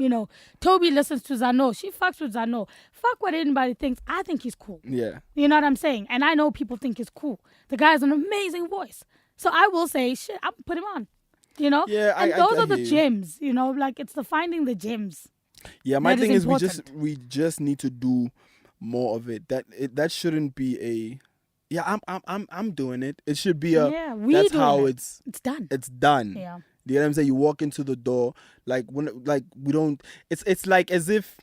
Thobi listens to Zano. She fucks with Zano. Fuck what anybody thinks. I think he's cool. Yeah. You know what I'm saying? And I know people think he's cool. The guy has an amazing voice. So I will say, shit, I'm put him on. Yeah, and I those are the hear you. gems, like it's the finding the gems. Yeah, my That thing is important. we just need to do more of it. That shouldn't be a. Yeah, I'm doing it. It should be a. Yeah, we That's doing how it. it's done. it's done. Yeah. Do you know what I'm saying? You walk into the door like we don't. It's like as if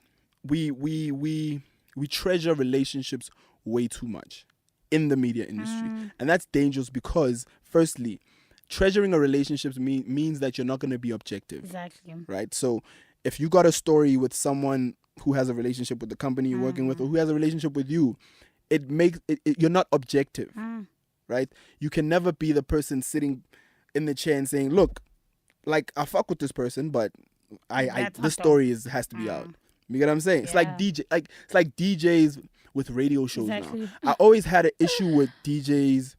we treasure relationships way too much in the media industry, and that's dangerous because firstly, treasuring a relationship means that you're not going to be objective. Exactly. Right? So if you got a story with someone who has a relationship with the company you're working with or who has a relationship with you, it makes it you're not objective. Right? You can never be the person sitting in the chair and saying, look, like I fuck with this person, but this story has to be out. You get what I'm saying? It's like it's like DJs with radio shows Exactly. now. I always had an issue with DJs.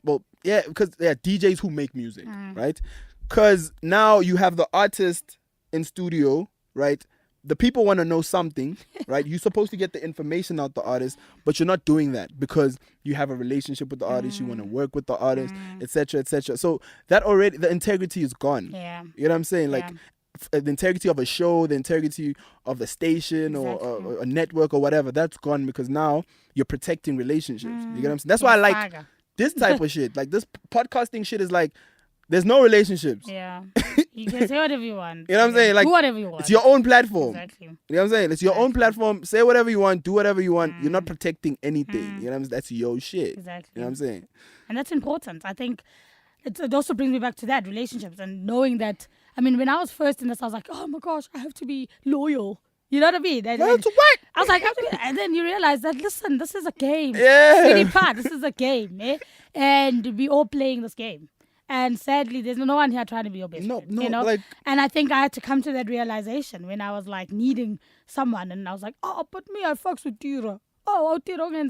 Well, yeah, because DJs who make music, right? Because now you have the artist in studio, right? The people want to know something, right? You're supposed to get the information out the artist, but you're not doing that because you have a relationship with the artist, you want to work with the artist, etc., etc. So that already, the integrity is gone. Yeah. You know what I'm saying? Like the integrity of a show, the integrity of the station Exactly. or a network or whatever, that's gone because now you're protecting relationships. You get what I'm saying? That's why I like this type of shit. Like this podcasting shit is like, there's no relationships. Yeah. You can say whatever you want. You know what I'm saying? Like, do whatever you want. It's your own platform. Exactly. You know what I'm saying? It's your own platform. Say whatever you want. Do whatever you want. You're not protecting anything. You know what I'm saying? That's your shit. Exactly. You know what I'm saying? And that's important. I think it also brings me back to that, relationships, and knowing that, I mean, when I was first in this, I was like, oh my gosh, I have to be loyal. You know what I mean? And Well, to what? I was like, and then you realize that, listen, this is a game. Yeah. Sweetie pie, this is a game. And we all playing this game. And sadly, there's no one here trying to be your best friend. No, like... And I think I had to come to that realization when I was like needing someone. And I was like, oh, but me, I fucks with Tira. Oh, Tira and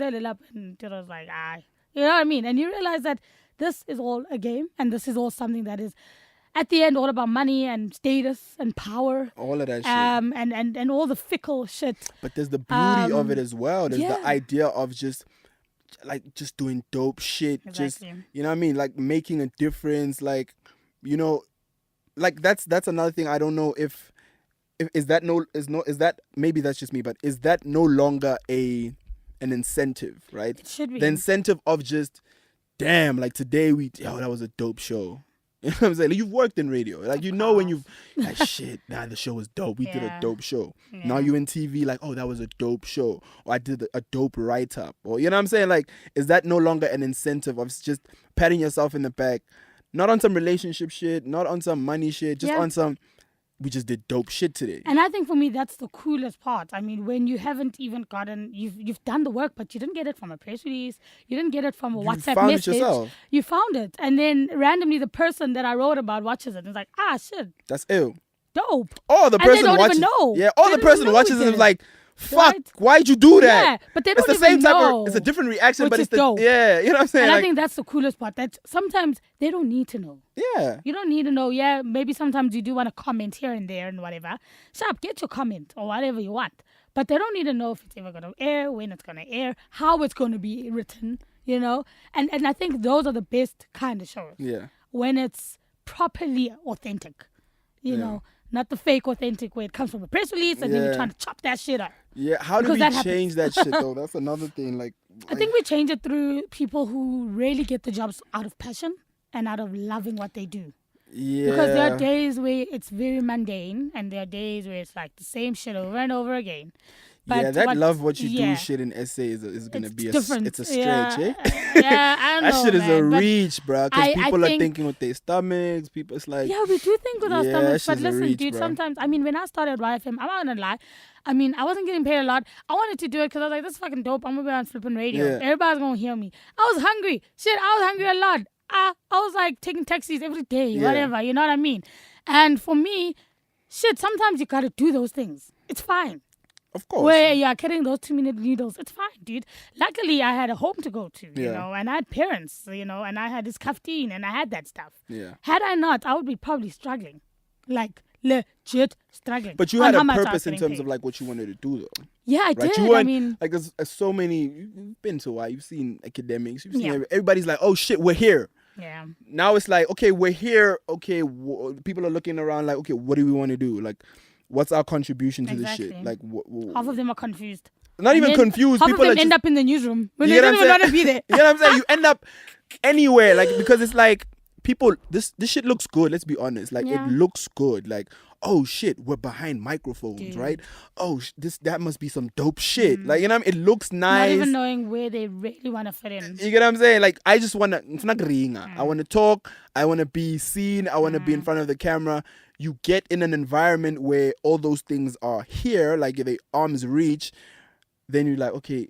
Tira was like, you know what I mean? And you realize that this is all a game. And this is all something that is, at the end, all about money and status and power. All of that shit. And all the fickle shit. But there's the beauty of it as well. There's the yeah. idea of just doing dope shit. Exactly. Just, you know what I mean? Like making a difference. Like, you know, like that's another thing. I don't know if maybe that's just me, but is that no longer an incentive, right? It should be. The incentive of just, damn, like today that was a dope show. You know what I'm saying? Like, you've worked in radio. Like, you know when you've, like, shit, the show was dope. We did a dope show. Yeah. Now you in TV, like, oh, that was a dope show. Or I did a dope write-up. Or, you know what I'm saying? Like, is that no longer an incentive of just patting yourself in the back? Not on some relationship shit, not on some money shit, just on some, we just did dope shit today. And I think for me, that's the coolest part. I mean, when you haven't even gotten, you've done the work, but you didn't get it from a press release. You didn't get it from a WhatsApp found message. it yourself. You found it. And then randomly the person that I wrote about watches it and is like, shit. That's ill. Dope. Or the person and they don't watches. even know. Yeah, or They the don't even person know watches we it did is it. like, fuck, Right? why'd you do that? Yeah, but they don't it's the even same know. it's a different reaction, Which but is it's dope. you know what I'm saying? And like, I think that's the coolest part. That sometimes they don't need to know. yeah. You don't need to know. Yeah, maybe sometimes you do want to comment here and there and whatever. Sharp, get your comment or whatever you want. But they don't need to know if it's ever going to air, when it's going to air, how it's going to be written, you know. And I think those are the best kind of shows. Yeah. When it's properly authentic, you know. Not the fake authentic where it comes from a press release and then you're trying to chop that shit up. Yeah, how do we change that shit though? That's another thing. Like, I think we change it through people who really get the jobs out of passion and out of loving what they do. Yeah. Because there are days where it's very mundane and there are days where it's like the same shit over and over again. But that love what you do shit in SA is gonna it's be different. It's a stretch, yeah. eh? Yeah, I don't know. That shit is a man. But reach, bro. Because I people are think- thinking with their stomachs. People, it's like, Yeah, we do think with our Yeah, stomachs, that but shit's a listen, reach, dude, bro. sometimes, I mean, when I started YFM, I'm not gonna lie, I mean, I wasn't getting paid a lot. I wanted to do it because I was like, this is fucking dope. I'm gonna be on flipping radio. Yeah. Everybody's gonna hear me. I was hungry. Shit, I was hungry a lot. I was like taking taxis every day, Yeah. whatever, you know what I mean? And for me, shit, sometimes you gotta do those things. It's fine. of course. Where you are carrying those 2-minute needles, it's fine, dude. Luckily, I had a home to go to, you Yeah. know, and I had parents, you know, and I had this caffeine and I had that stuff. Yeah. Had I not, I would be probably struggling. Like, legit struggling. But you on had how a much I was purpose in getting terms paid. of like what you wanted to do, though. Yeah, I Right? did. You I weren't mean, like there's so many. You've been to you've seen academics. You've seen Yeah. everybody's like, oh shit, we're here. yeah. Now it's like, okay, we're here. Okay, people are looking around like, okay, what do we want to do? Like, what's our contribution to this shit? Exactly. Like, Half of them are confused. not even And then confused. Half People of are them end just, up in the newsroom when You they get don't what even I'm want to be there. you know what I'm saying? You end up anywhere, like, because it's like people. This shit looks good. Let's be honest. Like, Yeah. it looks good. Like, oh shit, we're behind microphones, Dude. right? Oh, that must be some dope shit. Like, you know what I mean? It looks Not nice. even knowing where they really want to fit in. You get what I'm saying? Like, I just want to, I want to talk. I want to be seen. I want to be in front of the camera. You get in an environment where all those things are here, like the arm's reach. Then you're like, okay,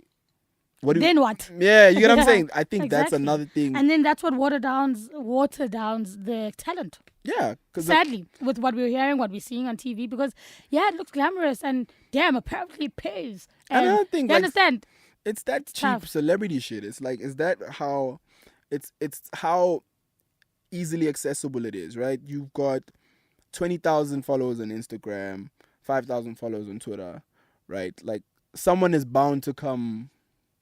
what do Then what? Yeah, you get what I'm Yeah, saying? I think that's exactly. another thing. And then that's what water downs the talent. Yeah, because Sadly, with what we're hearing, what we're seeing on TV, because yeah, it looks glamorous and damn, apparently it pays. And I And think, you like, understand? it's that cheap tough. celebrity shit. It's like, is that how it's how easily accessible it is, right? You've got 20,000 followers on Instagram, 5,000 followers on Twitter, right? Like, someone is bound to come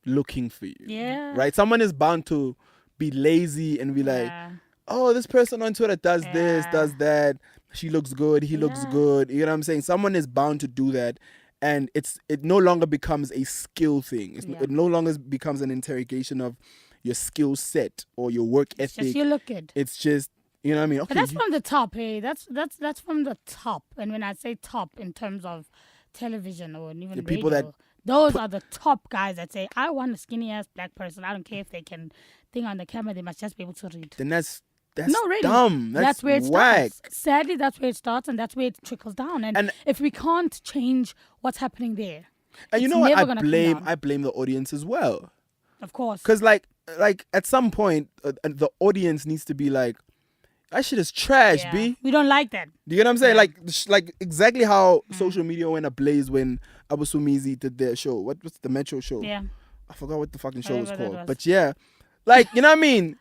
looking for you. Yeah. Right? Someone is bound to be lazy and be like, Yeah. oh, this person on Twitter does this, Yeah. does that. She looks good. He looks Yeah. good. You know what I'm saying? Someone is bound to do that. And it no longer becomes a skill thing. Yeah. It no longer becomes an interrogation of your skill set or your work It's ethic. just you look good. It's just, you know what I mean? Okay, But that's from the top, hey. That's from the top. And when I say top in terms of television or even The radio, people that those are the top guys that say, I want a skinny ass black person. I don't care if they can thing on the camera, they must just be able to read. then that's No, really. dumb. That's where it whack. starts. Sadly, that's where it starts and that's where it trickles down. And if we can't change what's happening there, And you it's know what? never gonna come down. I blame the audience as well. of course. Because like at some point, the audience needs to be like, that shit is trash, Yeah. B. We don't like that. Do you get what I'm saying? Yeah. Like exactly how social media went ablaze when Abu Sumizi did their show. What was the Metro show? Yeah. I forgot what the fucking show was Whatever that called. was. But yeah, like, you know what I mean?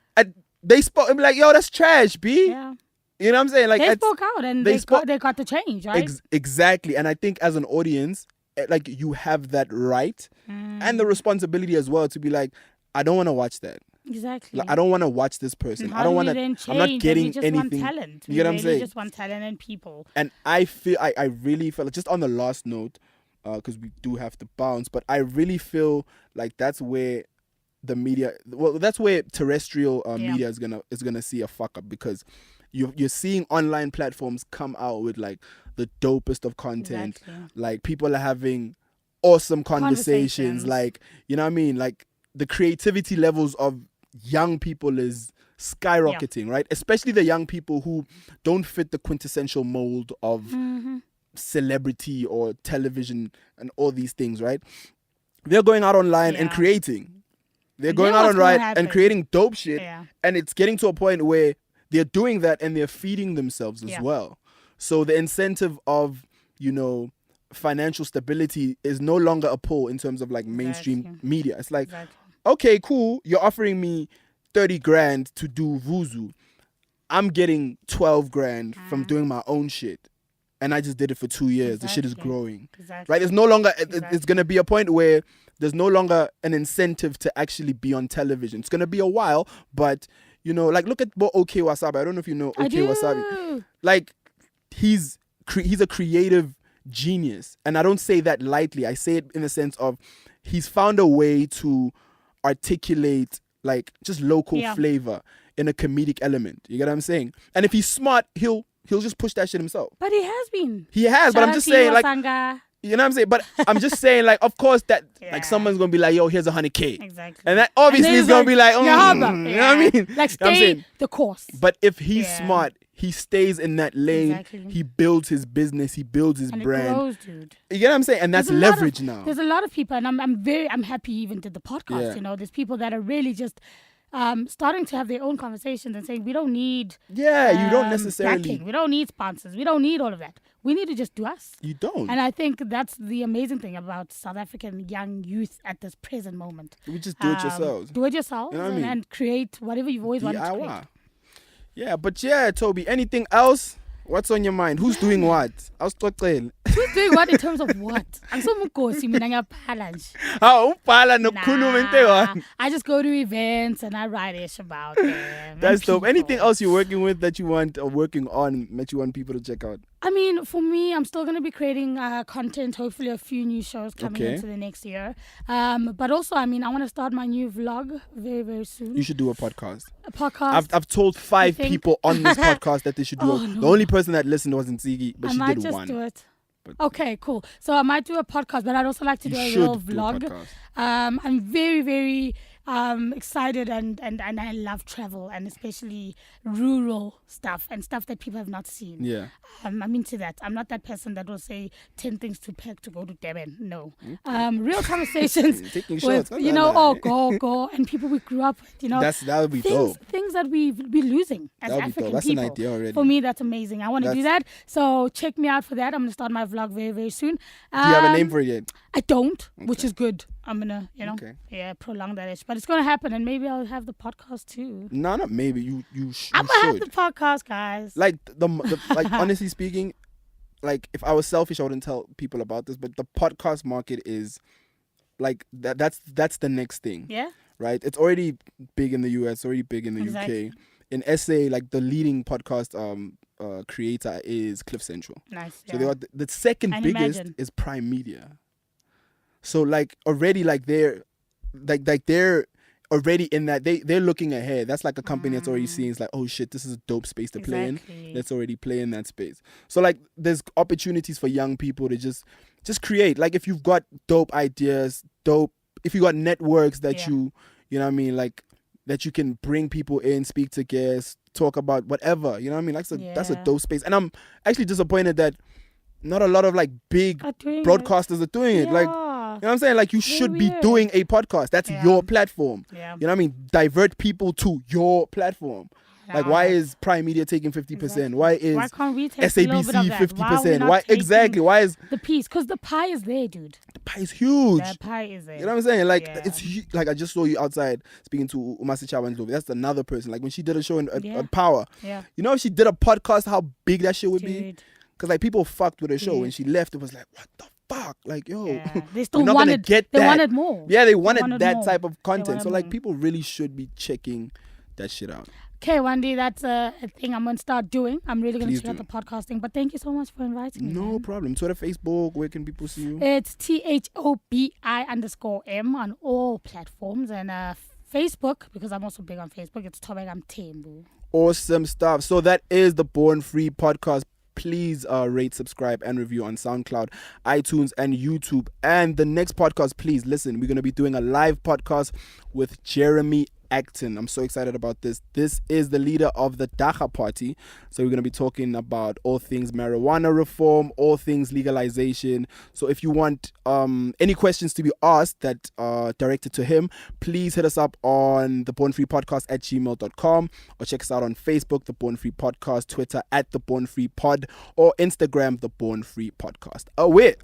They spoke. Be like, yo, that's trash, B. Yeah. You know what I'm saying? Like, They spoke out and they they got the change, right? Exactly. And I think as an audience, like, you have that right and the responsibility as well to be like, I don't want to watch that. Exactly. Like, I don't want to watch this person. And I don't want want to. I'm not getting we just anything. Want talent. You get what I'm We saying? just want talent and people. And I feel I really feel like, just on the last note, because we do have to bounce, but I really feel like that's where the media, that's where terrestrial media is gonna see a fuck up, because you're seeing online platforms come out with like the dopest of content. Exactly. Like, people are having awesome conversations. Like, you know what I mean? Like, the creativity levels of young people is skyrocketing, right? Especially the young people who don't fit the quintessential mold of celebrity or television and all these things, right? They're going out online and creating. They're going out online and creating dope shit. Yeah. And it's getting to a point where they're doing that and they're feeding themselves as well. So the incentive of, you know, financial stability is no longer a pull in terms of like mainstream media. It's like, okay, cool, you're offering me 30 grand to do Vuzu. I'm getting 12 grand from doing my own shit. And I just did it for 2 years. The shit is growing. Right? There's no longer, it's going to be a point where there's no longer an incentive to actually be on television. It's going to be a while, but, you know, like, look at OK Wasabi. I don't know if you know OK Wasabi. Like, he's a creative genius. And I don't say that lightly. I say it in the sense of he's found a way to articulate, like, just local flavor in a comedic element. You get what I'm saying? And if he's smart, he'll just push that shit himself. But he has been. He has, but I'm just saying, like, You know what I'm saying? But I'm just saying, like, of course that, like, someone's gonna be like, yo, here's 100K. Exactly. And that obviously is gonna be like, yeah, you know what I mean? Like, You know what I'm stay saying? the course. But if he's smart, he stays in that lane. Exactly. He builds his business. He builds his And brand. it grows, dude. You get what I'm saying? And that's leverage now. There's a lot of people, and I'm happy he even did the podcast. Yeah. You know, there's people that are really just starting to have their own conversations and saying we don't need you don't necessarily backing. We don't need sponsors. We don't need all of that. We need to just do us. You don't. And I think that's the amazing thing about South African young youth at this present moment. We just do it yourselves. Do it yourselves, You know what I mean? and create whatever you've always wanted to DIY. create. Yeah, but yeah, Thobi, anything else? What's on your mind? Who's doing what? Awusixoxele. Who's doing what in terms of what? Angisomgosi mina ngiyaphala nje. Ubhala nokukhuluma into eyi-one. I just go to events and I write ish about them. That's dope. people. Anything else you're working with that you want or working on that you want people to check out? I mean, for me, I'm still going to be creating content, hopefully a few new shows coming Okay. into the next year. But also, I mean, I want to start my new vlog very, very soon. You should do a podcast. A podcast. I've told 5 think? people on this podcast that they should do it. No. The only person that listened wasn't Ziggy, but I she might did just one. do it. But Okay, cool. So I might do a podcast, but I'd also like to You do a should real do a vlog. podcast. I'm very, very excited and I love travel, and especially rural stuff and stuff that people have not seen. Yeah. I'm into that. I'm not that person that will say 10 things to pack to go to Durban. No. Real conversations Taking with, shots. go, and people we grew up with, That would be things, dope. things that we're losing as That would be African dope. That's people. an idea already. For me, that's amazing. I want to do that. So check me out for that. I'm going to start my vlog very, very soon. Do you have a name for it yet? I don't, which is good. I'm going to, Okay. prolong that itch. But it's going to happen, and maybe I'll have the podcast too. No, not maybe. You I'm going to have should. the podcast, guys. Like like honestly speaking, like if I was selfish, I wouldn't tell people about this. But the podcast market is like that's the next thing. Yeah. Right. It's already big in the US. Already big in the Exactly. UK. In SA, like the leading podcast creator is Cliff Central. Nice. So they are the second And biggest Imagine. is Prime Media. So like already like they're already in that they're looking ahead. That's like a company that's already seeing it's like, oh shit, this is a dope space to play in. Exactly. Let's already play in that space. So like there's opportunities for young people to just create. Like if you've got dope ideas, if you got networks that you know what I mean, like that you can bring people in, speak to guests, talk about whatever, you know what I mean? That's a dope space. And I'm actually disappointed that not a lot of like big broadcasters are doing it. Like, you know what I'm saying? Like you should be doing a podcast. That's your platform. Yeah. You know what I mean? Divert people to your platform. Like why is Prime Media taking 50%? Exactly. Why is Why can't we take a little bit of SABC that? 50%? Why Why exactly? Why is the piece? Because the pie is there, dude. the pie is huge? The pie is there. You know what I'm saying? Like Yeah. it's like I just saw you outside speaking to Umasi Chabanzlovi. That's another person. Like when she did a show at Power. Yeah. You know if she did a podcast, how big that shit would be? Dude. Because like people fucked with her show. Dude. When she left, it was like, what the fuck? Like yo, Yeah. They still we're not gonna wanted. get They that. wanted more. Yeah, they wanted that more. type of content. wanted So like more. people really should be checking that shit out. Okay, one day that's a thing I'm going to start doing. I'm really going to Please start do. the podcasting. But thank you so much for inviting me. No man. problem. Twitter, Facebook, where can people see you? It's THOBI_M on all platforms. And Facebook, because I'm also big on Facebook, it's Thobeka Mthembu. Awesome stuff. So that is the Born Free podcast. Please rate, subscribe, and review on SoundCloud, iTunes, and YouTube. And the next podcast, please listen. We're going to be doing a live podcast with Jeremy Acton. I'm so excited about this. This is the leader of the Dacha Party. So we're going to be talking about all things marijuana reform, all things legalization. So if you want any questions to be asked that are directed to him, please hit us up on the Born Free Podcast at gmail.com or check us out on Facebook, the Born Free Podcast, Twitter at the Born Free Pod, or Instagram, the Born Free Podcast. Away.